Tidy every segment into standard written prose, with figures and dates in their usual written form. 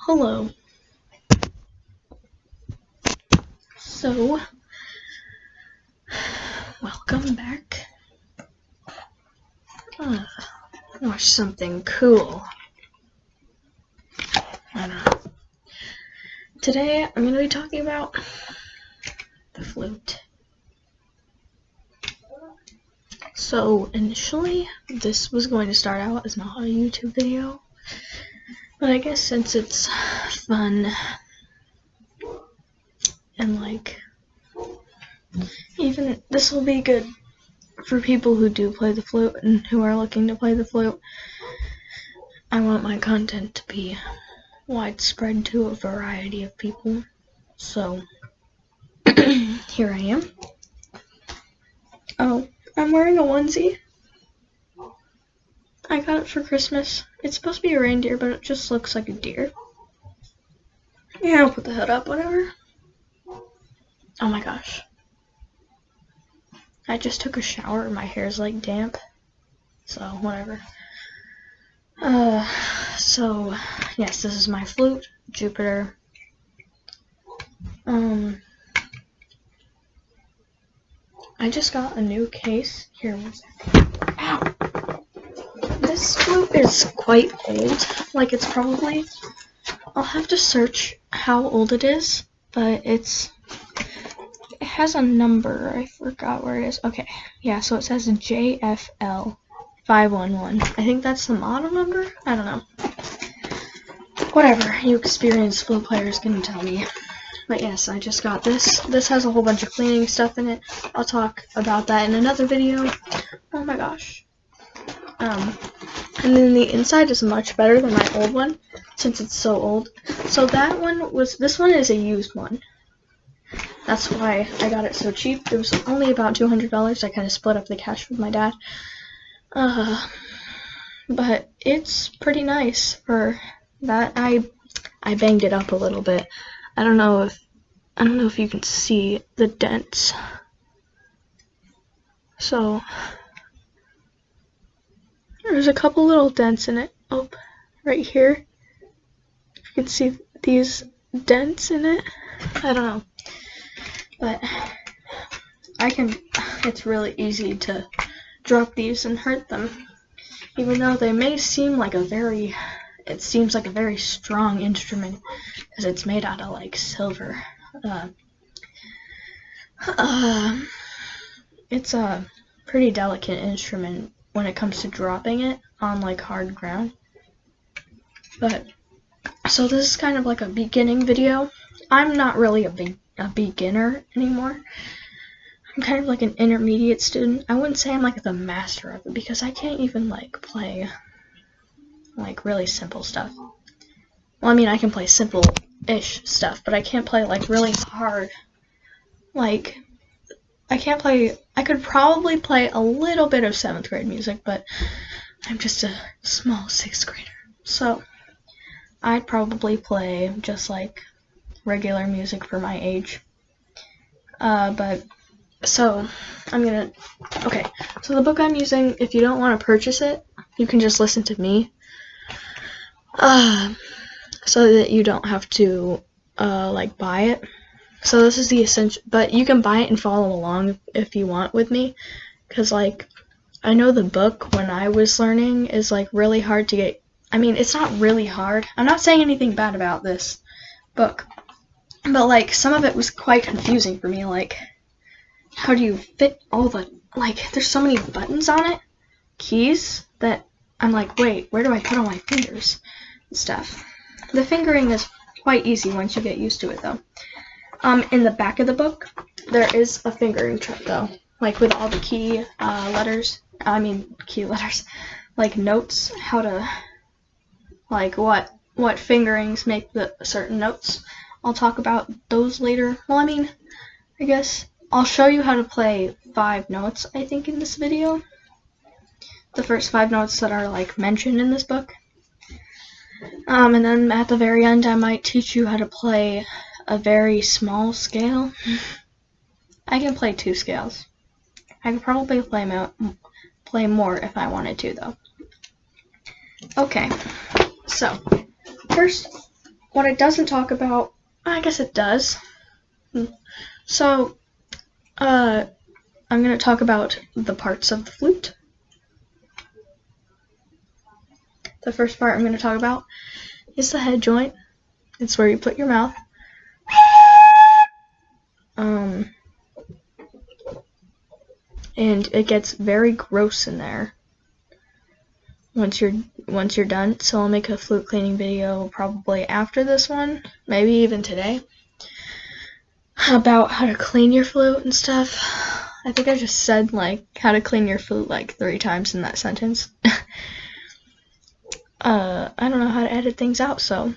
Hello. So, welcome back. Watch something cool. I don't know. Today, I'm going to be talking about the flute. So, initially, this was going to start out as not a YouTube video. But I guess since it's fun and even this will be good for people who do play the flute and who are looking to play the flute. I want my content to be widespread to a variety of people. So, here I am. Oh, I'm wearing a onesie. I got it for Christmas. It's supposed to be a reindeer, but it just looks like a deer. Yeah, I'll put the hood up, whatever. Oh my gosh. I just took a shower and my hair's like damp. So, whatever. So, yes, this is my flute, Jupiter. I just got a new case. Here, one second. Ow! This flute is quite old. It's probably... I'll have to search how old it is, but it has a number. I forgot where it is. Okay, yeah, so it says JFL 511. I think that's the model number? I don't know. Whatever, you experienced flute players can tell me. But yes, I just got this. This has a whole bunch of cleaning stuff in it. I'll talk about that in another video. Oh my gosh. And then the inside is much better than my old one, since it's so old. So this one is a used one. That's why I got it so cheap. It was only about $200. I kind of split up the cash with my dad. But it's pretty nice for that. I banged it up a little bit. I don't know if you can see the dents. So there's a couple little dents in it. Oh, right here. You can see these dents in it. I don't know. But it's really easy to drop these and hurt them. Even though they may seem like it seems like a very strong instrument because it's made out of silver. It's a pretty delicate instrument when it comes to dropping it on hard ground. But so this is kind of like a beginning video. I'm not really a beginner anymore. I'm kind of like an intermediate student. I wouldn't say I'm the master of it because I can't even play really simple stuff. Well, I mean, I can play simple-ish stuff, but I can't play really hard. I could probably play a little bit of 7th grade music, but I'm just a small 6th grader. So I'd probably play just regular music for my age. So the book I'm using, if you don't want to purchase it, you can just listen to me. So that you don't have to buy it. So this is the essential, but you can buy it and follow along if you want with me, because I know the book when I was learning is really hard to get. I mean, it's not really hard. I'm not saying anything bad about this book, but some of it was quite confusing for me. How do you fit all the there's so many buttons on it, keys, that I'm wait, where do I put all my fingers and stuff? The fingering is quite easy once you get used to it, though. In the back of the book, there is a fingering chart, though, with all the key letters, notes, how to, what fingerings make the certain notes. I'll talk about those later. Well, I guess I'll show you how to play 5 notes, I think, in this video. The first 5 notes that are, mentioned in this book. And then at the very end, I might teach you how to play a very small scale. I can play 2 scales. I could probably play more if I wanted to, though. Okay, so first what it doesn't talk about, I guess it does. So, I'm going to talk about the parts of the flute. The first part I'm going to talk about is the head joint. It's where you put your mouth. And it gets very gross in there once you're done. So I'll make a flute cleaning video probably after this one, maybe even today, about how to clean your flute and stuff. I think I just said like how to clean your flute like 3 times in that sentence. I don't know how to edit things out, so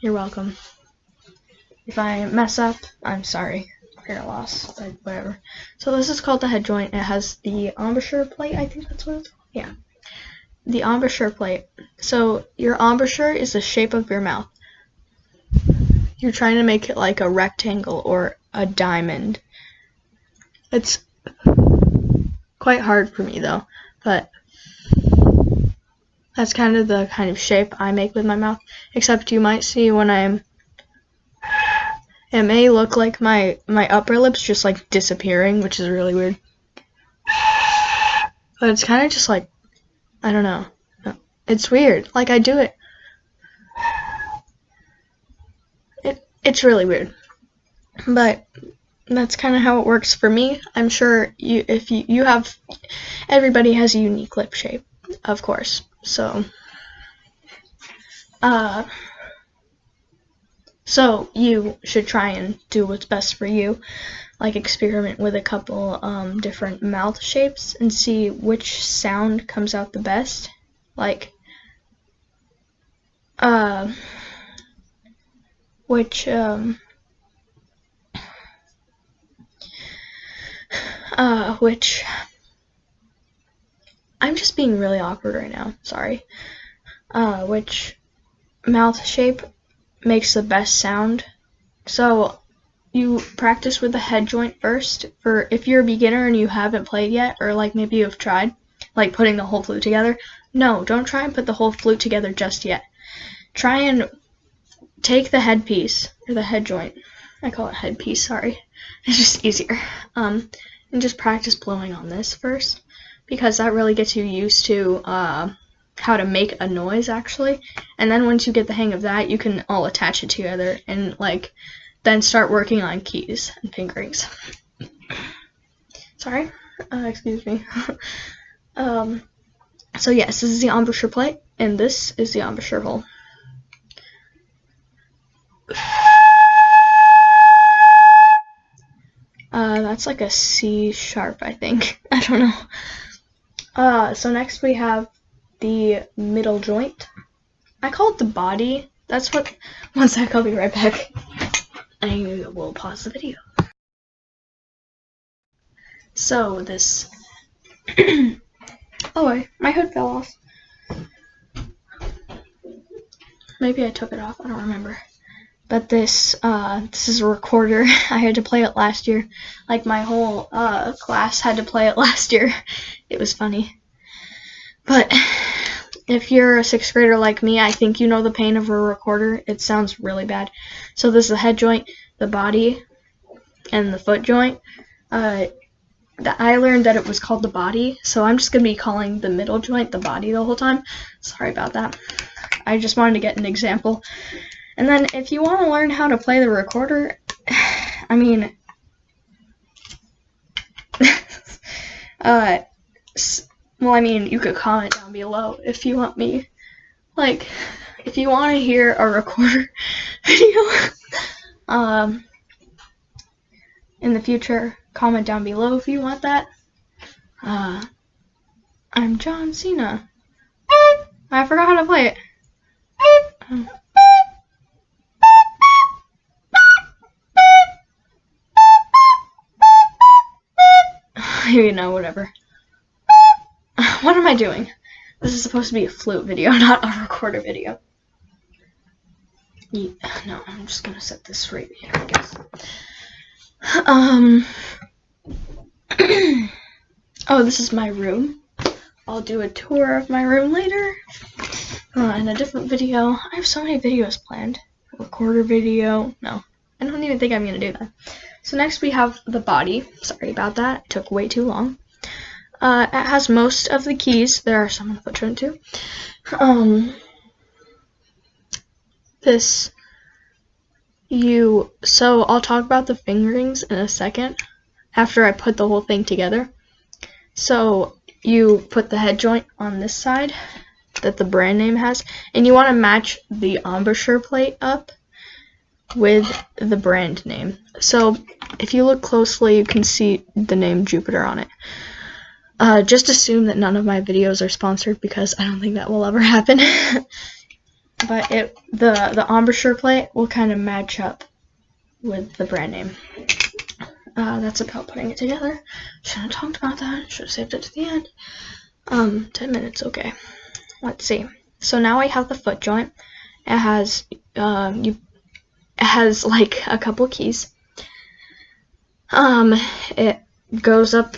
you're welcome. If I mess up, I'm sorry. Hair loss, like whatever. So this is called the head joint. It has the embouchure plate, I think that's what it's called. Yeah. The embouchure plate. So your embouchure is the shape of your mouth. You're trying to make it like a rectangle or a diamond. It's quite hard for me though, but that's kind of the kind of shape I make with my mouth. Except you might see when it may look like my upper lip's just like disappearing, which is really weird. But it's kind of just like, I don't know. It's weird. Like I do it. It's really weird. But that's kind of how it works for me. I'm sure if you have, everybody has a unique lip shape, of course. So, so you should try and do what's best for you. Like experiment with a couple different mouth shapes and see which sound comes out the best. Like, which I'm just being really awkward right now, sorry. Which mouth shape makes the best sound. So you practice with the head joint first. For if you're a beginner and you haven't played yet, or like maybe you've tried like putting the whole flute together, no, don't try and put the whole flute together just yet. Try and take the headpiece, or the head joint, I call it headpiece, sorry, it's just easier, and just practice blowing on this first, because that really gets you used to how to make a noise actually, and then once you get the hang of that, you can all attach it together and like then start working on keys and fingerings. Sorry, excuse me. So yes, this is the embouchure plate, and this is the embouchure hole. That's like a C sharp, I think. I don't know. So next we have the middle joint. I call it the body. That's what. One sec, I'll be right back. I will pause the video. So this. Oh wait, my hood fell off. Maybe I took it off. I don't remember. But this is a recorder. I had to play it last year. Like my whole class had to play it last year. It was funny. But if you're a 6th grader like me, I think you know the pain of a recorder. It sounds really bad. So this is the head joint, the body, and the foot joint. I learned that it was called the body, so I'm just going to be calling the middle joint the body the whole time. Sorry about that. I just wanted to get an example. And then if you want to learn how to play the recorder, I mean, you could comment down below if you want me, like, if you want to hear a recorder video, in the future, comment down below if you want that. I'm John Cena. I forgot how to play it. You know, whatever. What am I doing? This is supposed to be a flute video, not a recorder video. Yeah, no, I'm just gonna set this right here, I guess. Oh, this is my room. I'll do a tour of my room later. in a different video. I have so many videos planned. A recorder video. No, I don't even think I'm going to do that. So next we have the body. Sorry about that. It took way too long. It has most of the keys. There are some in the footprint too. So I'll talk about the fingerings in a second after I put the whole thing together. So you put the head joint on this side that the brand name has, and you want to match the embouchure plate up with the brand name. So if you look closely, you can see the name Jupiter on it. Just assume that none of my videos are sponsored because I don't think that will ever happen. But the embouchure plate will kind of match up with the brand name. That's about putting it together. Shouldn't have talked about that. Should have saved it to the end. 10 minutes, okay. Let's see. So now I have the foot joint. It has like a couple keys. It goes up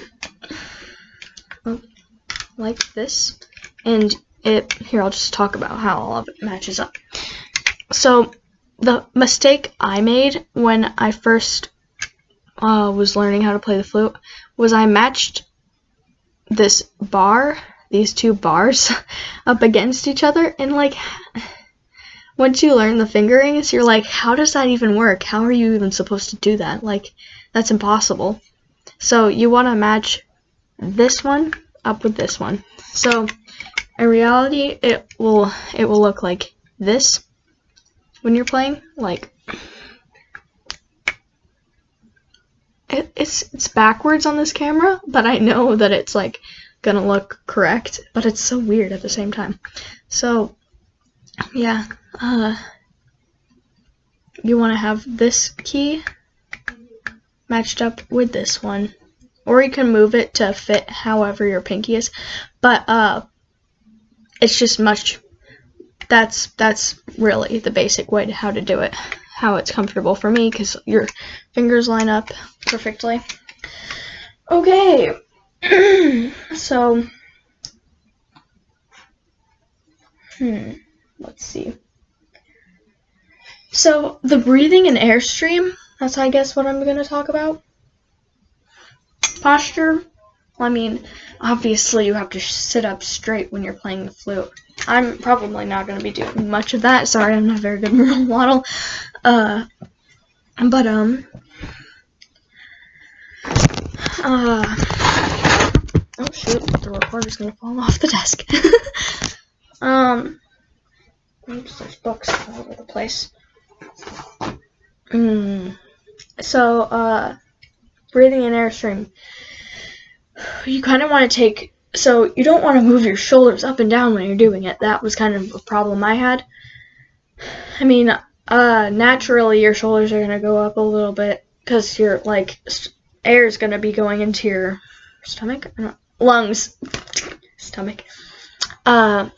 like this, and here I'll just talk about how all of it matches up. So the mistake I made when I first was learning how to play the flute was I matched these two bars up against each other, and like once you learn the fingerings, you're like, how does that even work? How are you even supposed to do that? Like, that's impossible. So you want to match this one up with this one. So in reality, it will look like this when you're playing. Like it's backwards on this camera, but I know that it's like gonna look correct, but it's so weird at the same time. So yeah, you want to have this key matched up with this one, or you can move it to fit however your pinky is, but it's just that's really the basic way to how to do it, how it's comfortable for me, because your fingers line up perfectly. Okay. So let's see. So the breathing and airstream, that's I guess what I'm going to talk about. Posture, I mean, obviously you have to sit up straight when you're playing the flute. I'm probably not going to be doing much of that. Sorry, I'm not a very good role model. Oh shoot, the recorder's going to fall off the desk. Oops, there's books all over the place. So, breathing and airstream. You kind of want to take, so you don't want to move your shoulders up and down when you're doing it. That was kind of a problem I had. I mean, naturally your shoulders are going to go up a little bit because your, like, air is going to be going into your stomach, lungs, stomach. I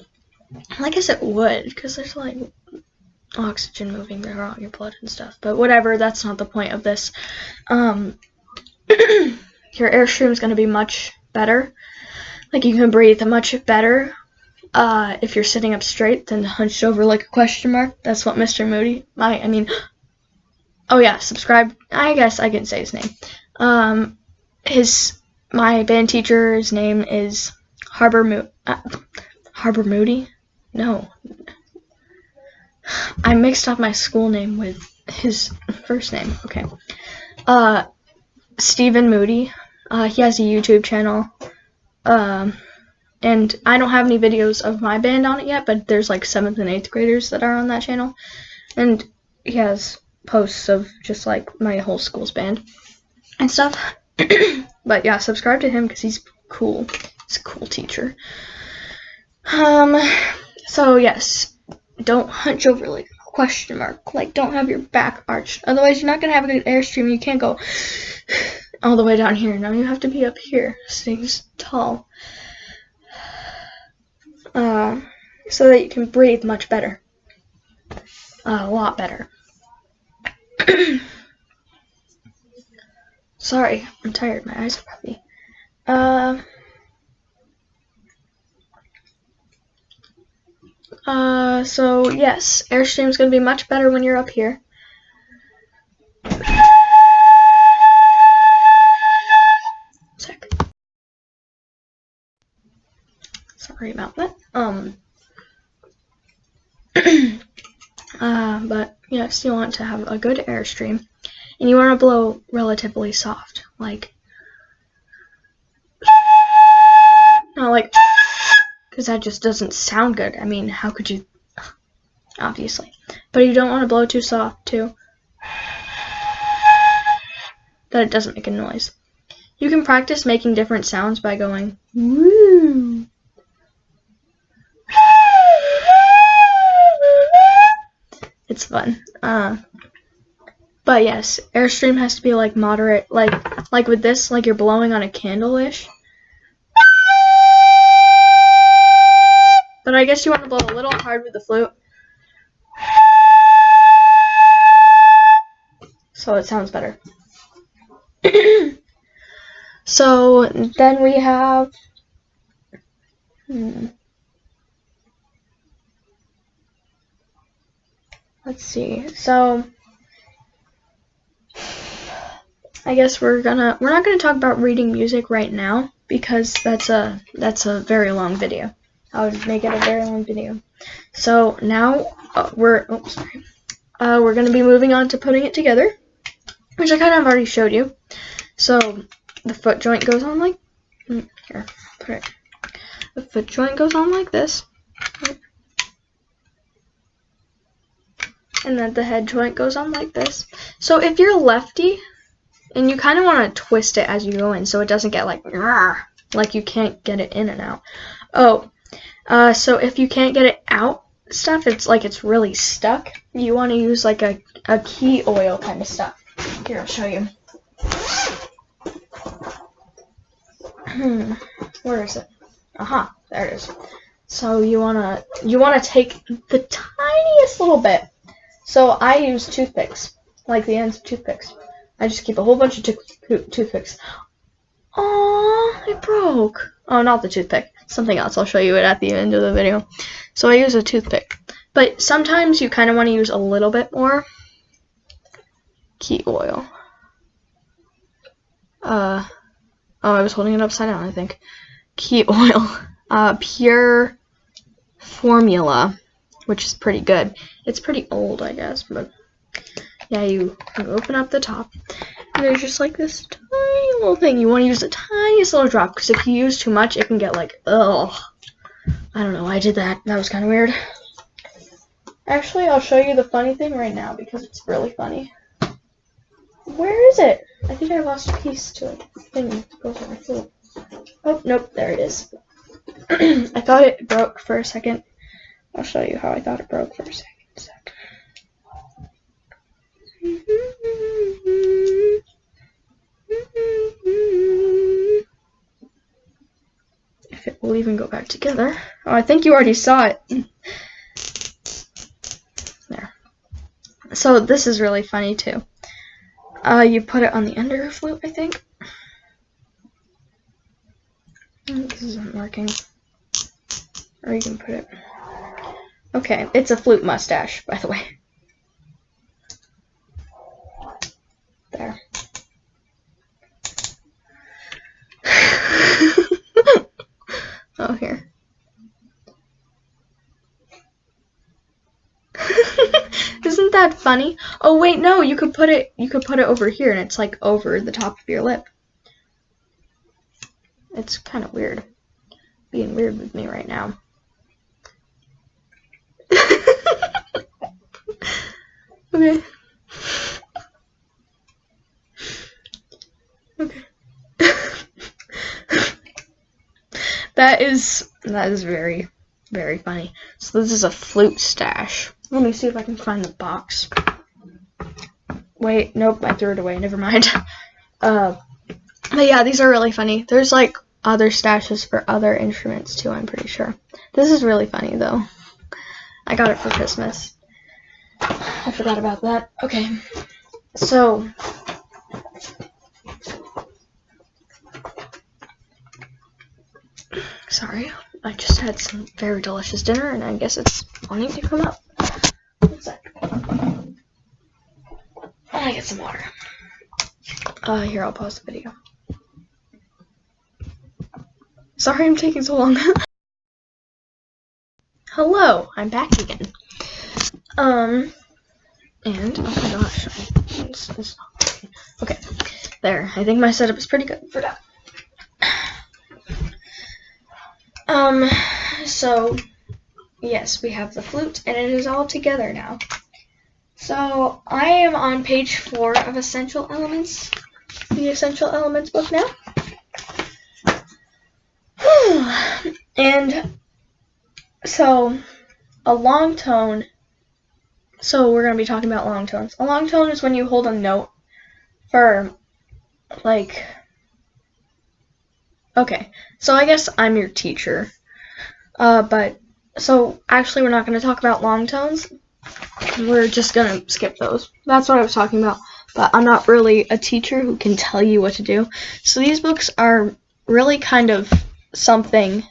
guess it would, because there's, like, oxygen moving around your blood and stuff. But whatever, that's not the point of this. Your airstream is going to be much better. Like, you can breathe much better if you're sitting up straight than hunched over like a question mark. That's what Mr. Moody, oh yeah, subscribe. I guess I can say his name. My band teacher's name is Harbor Moody? No. I mixed up my school name with his first name. Okay. Stephen Moody. He has a YouTube channel. And I don't have any videos of my band on it yet, but there's like 7th and 8th graders that are on that channel. And he has posts of just like my whole school's band and stuff. But yeah, subscribe to him because he's cool. He's a cool teacher. So yes, don't hunch over like a question mark. Like, don't have your back arched. Otherwise, you're not going to have a good airstream. You can't go all the way down here. Now you have to be up here, staying tall. So that you can breathe much better. A lot better. Sorry, I'm tired. My eyes are puffy. So yes, Airstream's gonna be much better when you're up here. Sorry about that. But yes, you want to have a good Airstream, and you want to blow relatively soft, like, not like, because that just doesn't sound good. I mean, how could you? Obviously, but you don't want to blow too soft too, that it doesn't make a noise. You can practice making different sounds by going woo. It's fun. But yes, Airstream has to be like moderate, like with this, like you're blowing on a candle-ish. But I guess you want to blow a little hard with the flute, so it sounds better. So then we have let's see. So I guess we're not gonna talk about reading music right now because that's a very long video. I would make it a very long video. So now we're gonna be moving on to putting it together, which I kind of already showed you. So the foot joint goes on like here. Put it. The foot joint goes on like this, and then the head joint goes on like this. So if you're lefty, and you kind of want to twist it as you go in, so it doesn't get like you can't get it in and out. So if you can't get it out, it's like it's really stuck. You want to use like a key oil kind of stuff. Here, I'll show you. Where is it? Aha, there it is. So you wanna take the tiniest little bit. So I use toothpicks, like the ends of toothpicks. I just keep a whole bunch of toothpicks. Aww, it broke. Oh, not the toothpick. Something else. I'll show you it at the end of the video. So I use a toothpick. But sometimes you kind of want to use a little bit more key oil. Oh, I was holding it upside down, I think. Key oil. Pure Formula, which is pretty good. It's pretty old, I guess, but yeah, you open up the top, and there's just like this tiny little thing. You want to use the tiniest little drop, because if you use too much, it can get like, ugh. I don't know why I did that. That was kind of weird. Actually, I'll show you the funny thing right now, because it's really funny. Where is it? I think I lost a piece to it. Thing goes on my flute. Oh, nope, there it is. I thought it broke for a second. I'll show you how I thought it broke for a second. If it will even go back together. Oh, I think you already saw it. There. So this is really funny too. You put it on the end of your flute, I think. This isn't working. Or you can put it. Okay, it's a flute mustache, by the way. There. Oh, here. Isn't that funny? Oh wait, no, you could put it over here and it's like over the top of your lip. It's kind of weird. Being weird with me right now. Okay. Okay. That is very, very funny. So this is a flute stash. Let me see if I can find the box. Wait, nope, I threw it away. Never mind. But yeah, these are really funny. There's like other stashes for other instruments too, I'm pretty sure. This is really funny though. I got it for Christmas. I forgot about that. Okay. So sorry. I just had some very delicious dinner, and I guess it's wanting to come up. One sec. I get some water. Here, I'll pause the video. Sorry I'm taking so long. Hello, I'm back again. And oh my gosh, it's not working. Okay, there. I think my setup is pretty good for that. So yes, we have the flute, and it is all together now. So I am on page 4 of Essential Elements, the Essential Elements book now. And so a long tone, so we're going to be talking about long tones. A long tone is when you hold a note for, like, okay, so I guess I'm your teacher. But, so actually we're not going to talk about long tones. We're just going to skip those. That's what I was talking about. But I'm not really a teacher who can tell you what to do. So these books are really kind of something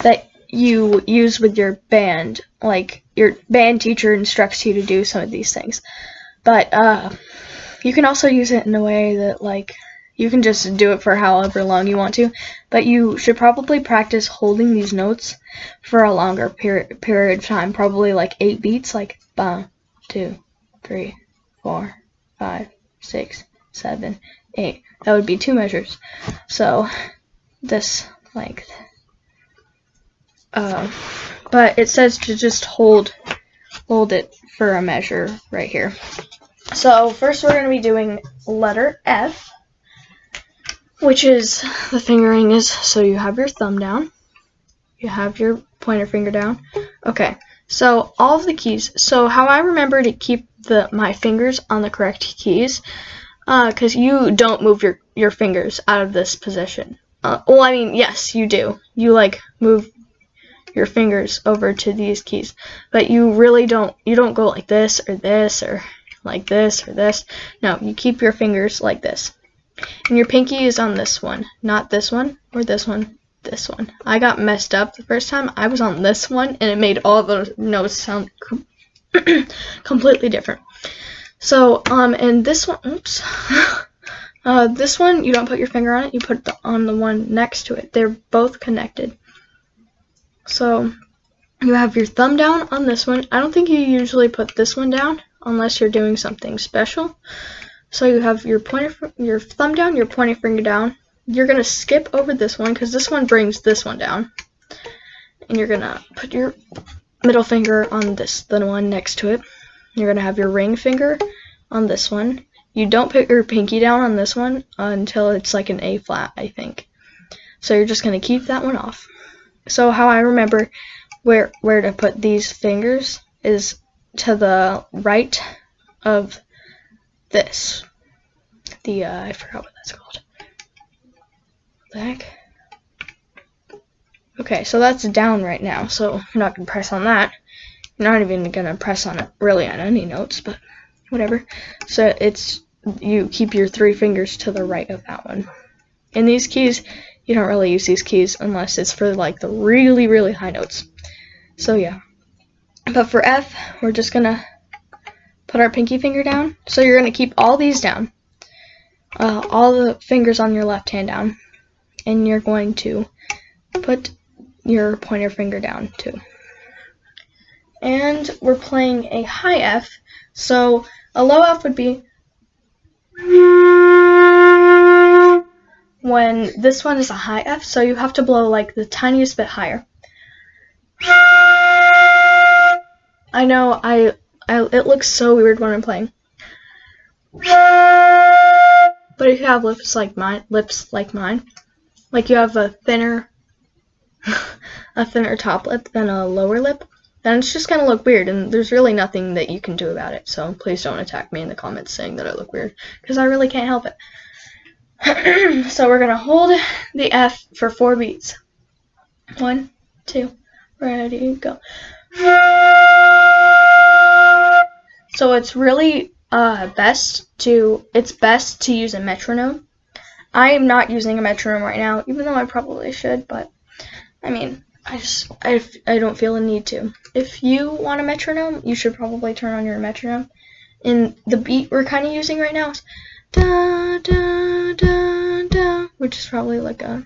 that you use with your band. Like, your band teacher instructs you to do some of these things. But you can also use it in a way that, like, you can just do it for however long you want to. But you should probably practice holding these notes for a longer period of time. Probably like 8 beats, like 1, 2, 3, 4, 5, 6, 7, 8. That would be 2 measures. So this length. But it says to just hold it for a measure right here. So first we're going to be doing letter F, which is, the fingering is, so you have your thumb down, you have your pointer finger down. Okay, so all of the keys. So how I remember to keep my fingers on the correct keys, because you don't move your fingers out of this position. Well, I mean, yes, you do. You, like, move your fingers over to these keys, but you really don't. You don't go like this, or like this, or this. No, you keep your fingers like this. And your pinky is on this one, not this one, or this one, this one. I got messed up the first time. I was on this one, and it made all those notes sound completely different. So, and this one, oops. This one, you don't put your finger on it, you put it on the one next to it. They're both connected. So, you have your thumb down on this one. I don't think you usually put this one down unless you're doing something special. So you have your thumb down, your pointer finger down. You're going to skip over this one because this one brings this one down. And you're going to put your middle finger on the one next to it. You're going to have your ring finger on this one. You don't put your pinky down on this one until it's like an A flat, I think. So you're just going to keep that one off. So how I remember where to put these fingers is to the right of this. I forgot what that's called. What the heck? Okay, so that's down right now, so you're not going to press on that. You're not even going to press on it really on any notes, but whatever. So you keep your 3 fingers to the right of that one. In these keys, you don't really use these keys unless it's for, like, the really, really high notes. So yeah. But for F, we're just going to put our pinky finger down. So you're going to keep all these down. All the fingers on your left hand down. And you're going to put your pointer finger down too. And we're playing a high F. So a low F would be when this one is a high F. So you have to blow like the tiniest bit higher. I know it looks so weird when I'm playing. But if you have lips like mine, like you have a thinner top lip than a lower lip, then it's just gonna look weird, and there's really nothing that you can do about it. So please don't attack me in the comments saying that I look weird, because I really can't help it. So we're gonna hold the F for 4 beats. 1, 2, ready, go. So it's really best to use a metronome. I am not using a metronome right now, even though I probably should, but I mean, I don't feel a need to. If you want a metronome, you should probably turn on your metronome. And the beat we're kind of using right now is da da da da, which is probably like a.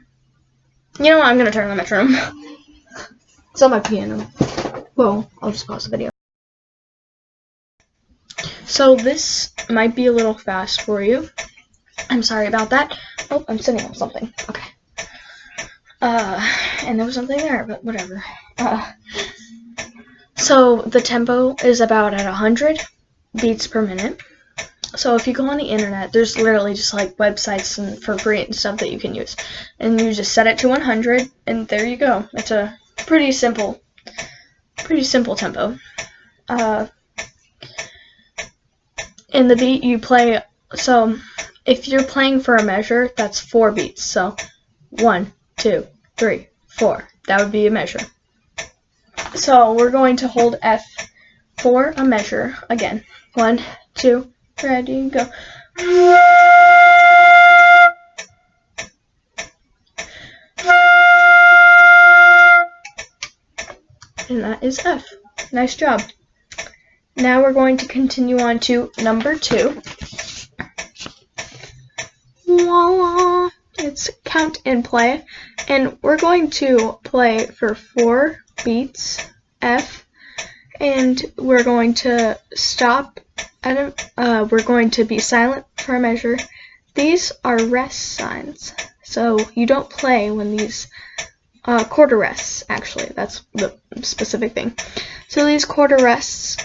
You know what? I'm gonna turn on the metronome. It's on my piano. Well, I'll just pause the video. So this might be a little fast for you. I'm sorry about that. Oh, I'm sitting on something. Okay. And there was something there, but whatever. So the tempo is about at 100 beats per minute. So if you go on the internet, there's literally just like websites and for free and stuff that you can use. And you just set it to 100 and there you go. It's a pretty simple tempo. In the beat you play, so if you're playing for a measure, that's 4 beats. So 1, 2, 3, 4. That would be a measure. So we're going to hold F for a measure again. 1, 2, ready, go. And that is F. Nice job. Now we're going to continue on to number 2. It's count and play. And we're going to play for 4 beats, F, and we're going to stop we're going to be silent for a measure. These are rest signs, so you don't play when these quarter rests, actually, that's the specific thing. So these quarter rests,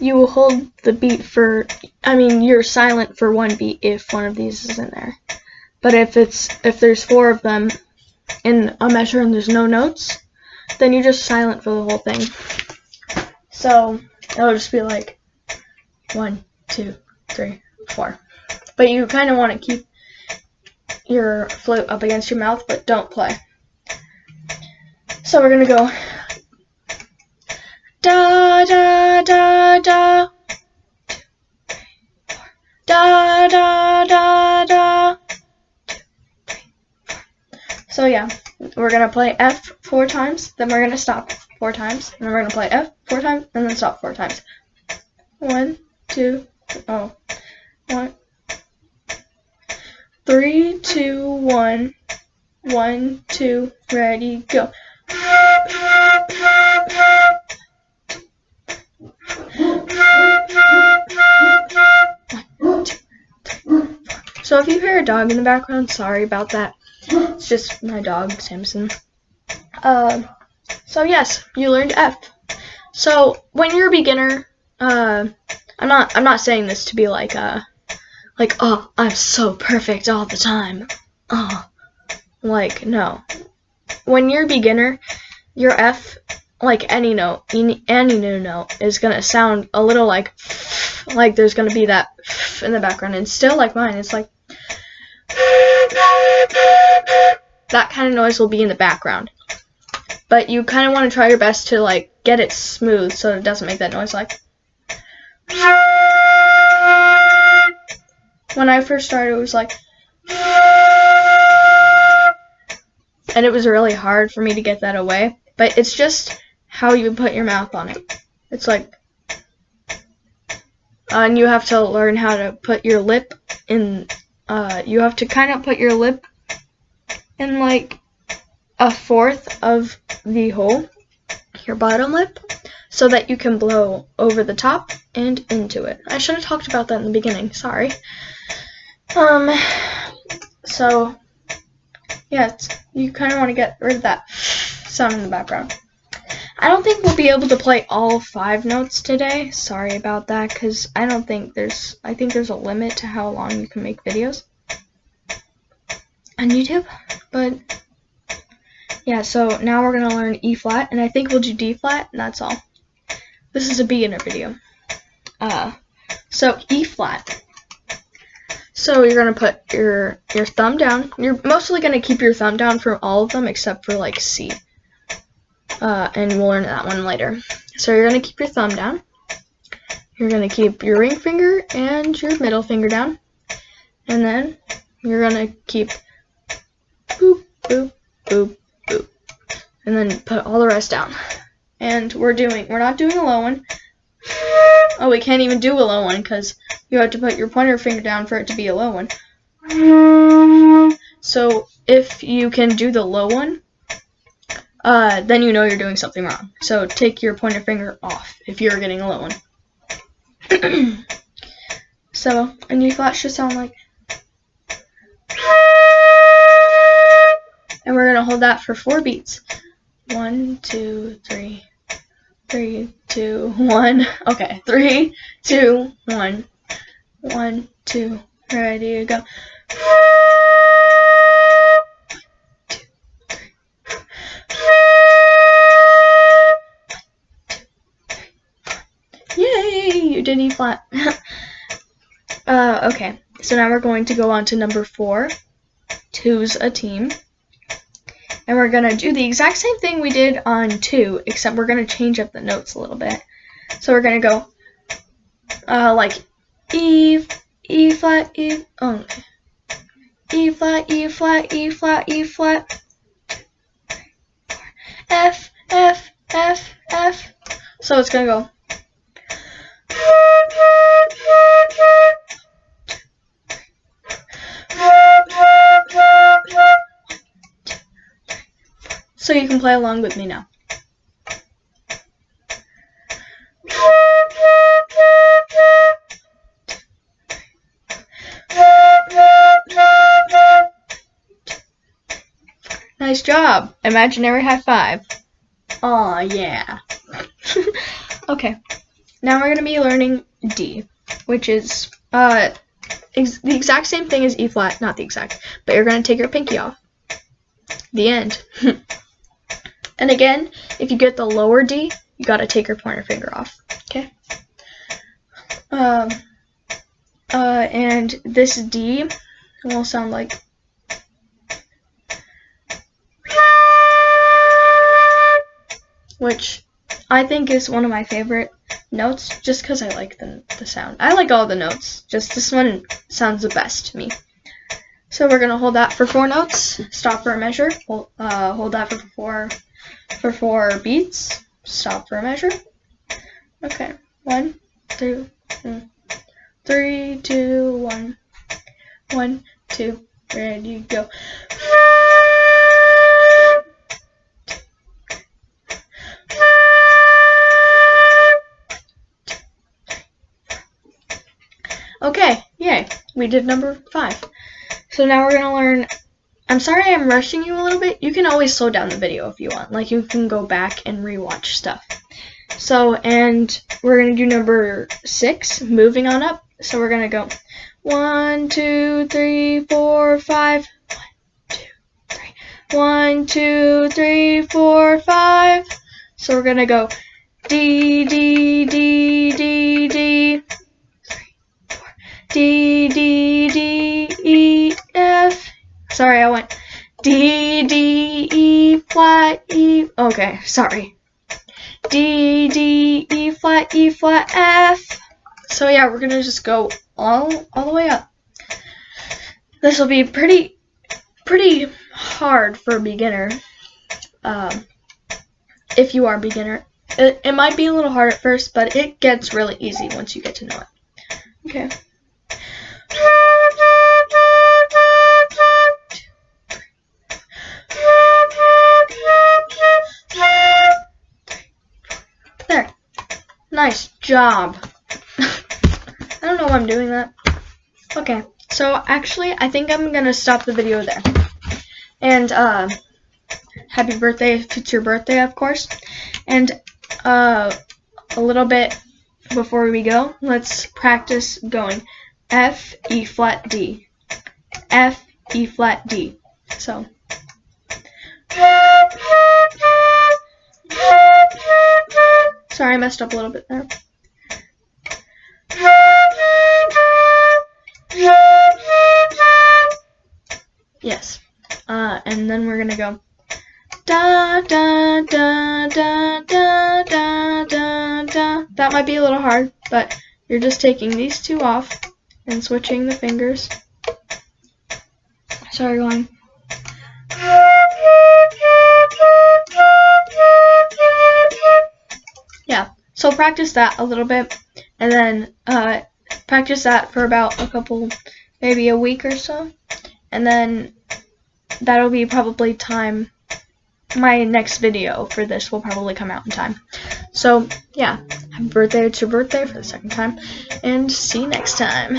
you will hold the beat for, you're silent for 1 beat if one of these is in there. But if there's 4 of them in a measure and there's no notes, then you're just silent for the whole thing. So it'll just be like 1, 2, 3, 4. But you kind of want to keep your flute up against your mouth, but don't play. So we're gonna go da da da da, 2, 3, 4. Da da da da. 2, 3, 4. So yeah, we're gonna play F 4 times, then we're gonna stop 4 times, and then we're gonna play F 4 times, and then stop 4 times. 1, 2, 1, 3, 2, 1, 1, 2, ready, go. So if you hear a dog in the background, sorry about that. It's just my dog, Samson. So yes, you learned F. So when you're a beginner, I'm not saying this to be like oh, I'm so perfect all the time. Oh, like, no. When you're a beginner, your F, like any note, any new note, is gonna sound a little like there's gonna be that in the background, and still like mine, it's like that kind of noise will be in the background. But you kind of want to try your best to like get it smooth so it doesn't make that noise like. When I first started, it was like, and it was really hard for me to get that away. But it's just how you put your mouth on it. It's like, and you have to learn how to put your lip in. You have to kind of put your lip in like 1/4 of the hole, your bottom lip, so that you can blow over the top and into it. I should have talked about that in the beginning. Sorry. So yeah, you kind of want to get rid of that sound in the background. I don't think we'll be able to play all 5 notes today. Sorry about that, because I think there's a limit to how long you can make videos on YouTube. But yeah, so now we're going to learn E flat, and I think we'll do D flat, and that's all. This is a beginner video. So E flat. So you're going to put your thumb down. You're mostly going to keep your thumb down for all of them except for like C. And we'll learn that one later. So you're going to keep your thumb down. You're going to keep your ring finger and your middle finger down. And then you're gonna keep boop, boop, boop, boop, and then put all the rest down. And we're not doing a low one. Oh, we can't even do a low one because you have to put your pointer finger down for it to be a low one. So if you can do the low one, then you know you're doing something wrong. So take your pointer finger off if you're getting a low one. So an E flat should sound like, and we're gonna hold that for 4 beats. 1, 2, 3, 3, 2, 1. Okay, 3, 2, 1. 1, 2, ready to go. Yay! You did E flat. Okay, so now we're going to go on to number 4. Two's a team. And we're going to do the exact same thing we did on 2, except we're going to change up the notes a little bit. So we're going to go like E flat, E, oh, okay. E flat, E flat, E flat, E flat, F, F, F, F. So it's going to go. So you can play along with me now. Nice job. Imaginary high five. Aw, yeah. Okay. Now we're going to be learning D, which is the exact same thing as E flat. Not the exact, but you're going to take your pinky off. The end. And again, if you get the lower D, you got to take your pointer finger off. Okay? And this D will sound like, which I think is one of my favorite notes, just because I like the sound. I like all the notes, just this one sounds the best to me. So we're gonna hold that for 4 notes, stop for a measure, hold that for 4 beats, stop for a measure. Okay, 1, 2, 3, 2, 1, 1, 2, ready, go. Okay, yay, we did number 5. So now we're going to learn, I'm sorry I'm rushing you a little bit. You can always slow down the video if you want. Like, you can go back and rewatch stuff. So, and we're going to do number 6, moving on up. So we're going to go 1, 2, 3, 4, 5. 1, 2, 3, 4, 5. So we're going to go D, D, D, D, D. D, D, D, E, F. Sorry, I went D, D, E, flat, E. Okay, sorry. D, D, E, flat, F. So yeah, we're gonna just go all the way up. This will be pretty hard for a beginner. If you are a beginner, it might be a little hard at first, but it gets really easy once you get to know it. Okay. There. Nice job. I don't know why I'm doing that. Okay, so actually I think I'm gonna stop the video there. And happy birthday if it's your birthday, of course. And a little bit before we go, let's practice going F, E flat, D. F, E flat, D. So. Sorry, I messed up a little bit there. Yes. And then we're gonna go da da da da da da da da. That might be a little hard, but you're just taking these 2 off and switching the fingers. Sorry, going. Yeah, so practice that a little bit, and then practice that for about maybe a week or so, and then that'll be probably time. My next video for this will probably come out in time. So yeah, happy birthday, it's your birthday for the second time, and see you next time.